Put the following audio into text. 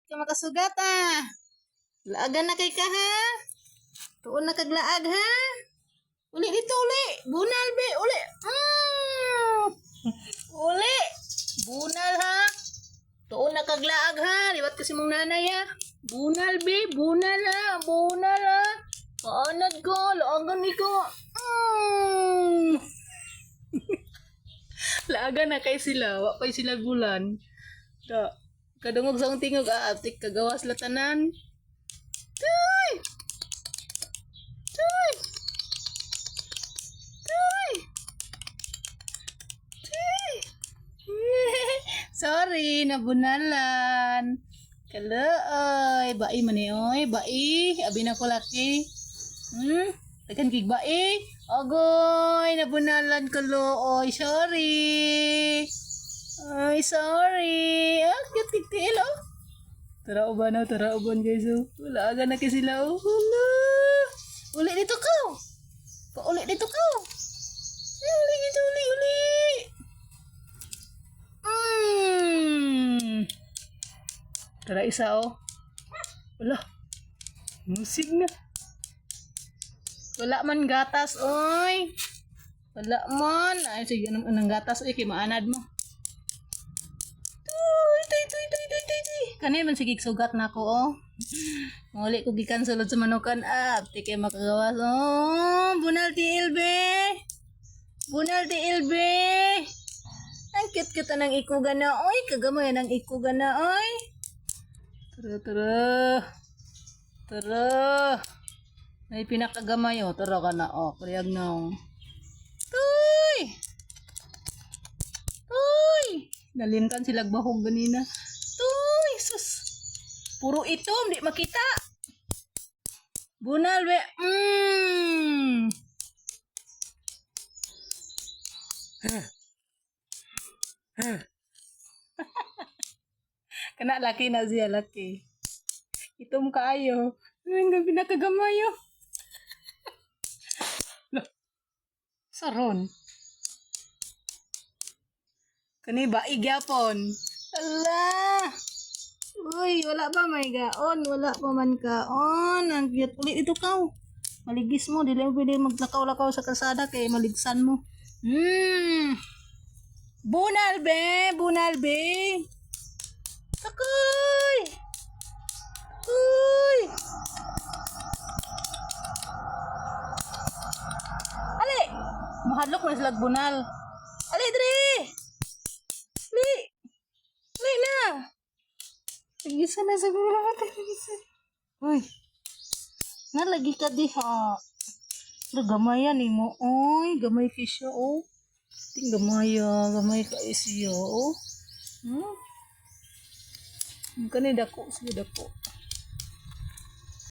Ka makasugat ah. Laagan na kay ka ha. Tuon na kaglaag ha. Uli dito uli. Bunal be uli. Uli. Bunal ha. Tuon na kaglaag ha. Liwat kasi mong nanay ha. Bunal be. Bunal ha. Bunal ha. Paanad ko. Laagan ni ko. Laagan na kay sila. Wa kay sila bulan. Kadungog sa tingog atik kagawas latanan. Tuy! Tuy! Tuy! Tuy! Sorry, nabunalan. Kaloy, bai man ni oy, bai, abi na ko laki. Tekan kig bai. Agoy, nabunalan ko looy. Sorry. Ay, sorry. Cute tigtil, oh. Tara uban guys, oh. Wala aga na kasi sila, oh. Hala. Uli dito ka. Uli dito ka. Uli dito, uli. Tara isa, oh. Wala. Musig na. Wala man gatas, oy. Wala man. Ay, sige, anong gatas, oy, kay maanad mo. Kanay man sige sugat na ko, oh. Muli ko gikan sulod sa manukan, tike makagawas, oh. Bunal ti ilbe. Bunal ti ilbe. Ang cute-cute nang ikugan na, oy. Kagamay nang ikugan na, oy. Tara. Ay pinakagamay, oh. Tara ka na, oh. Kuriyag na, oh. Tuy! Nalinkan silag bahog ganina. Tuy! Sus! Puro itom, di makita. Bunal, be. Kana laki na siya, laki. Itom kaayo. Ang gabi na kagamayo. Saron. Kani ba igyapon? Allah. Uy, wala ba may gaon? Wala pa man kaon. Ang cute ulit ito ka. Maligis mo, dili mo pwede maglakaw-lakaw sa kalsada kay maligsan mo. Bunal be. Takoy. Uy. Ali, mahadlok na sila bunal. Ali, dre. Li na. Lagisa na sa gulo natin. Uy. Nalagi ka diha. Gamayan ni mo. Uy, gamay ka siya, oh. Ting gamay ka siya, oh. Kani dako, sige dako.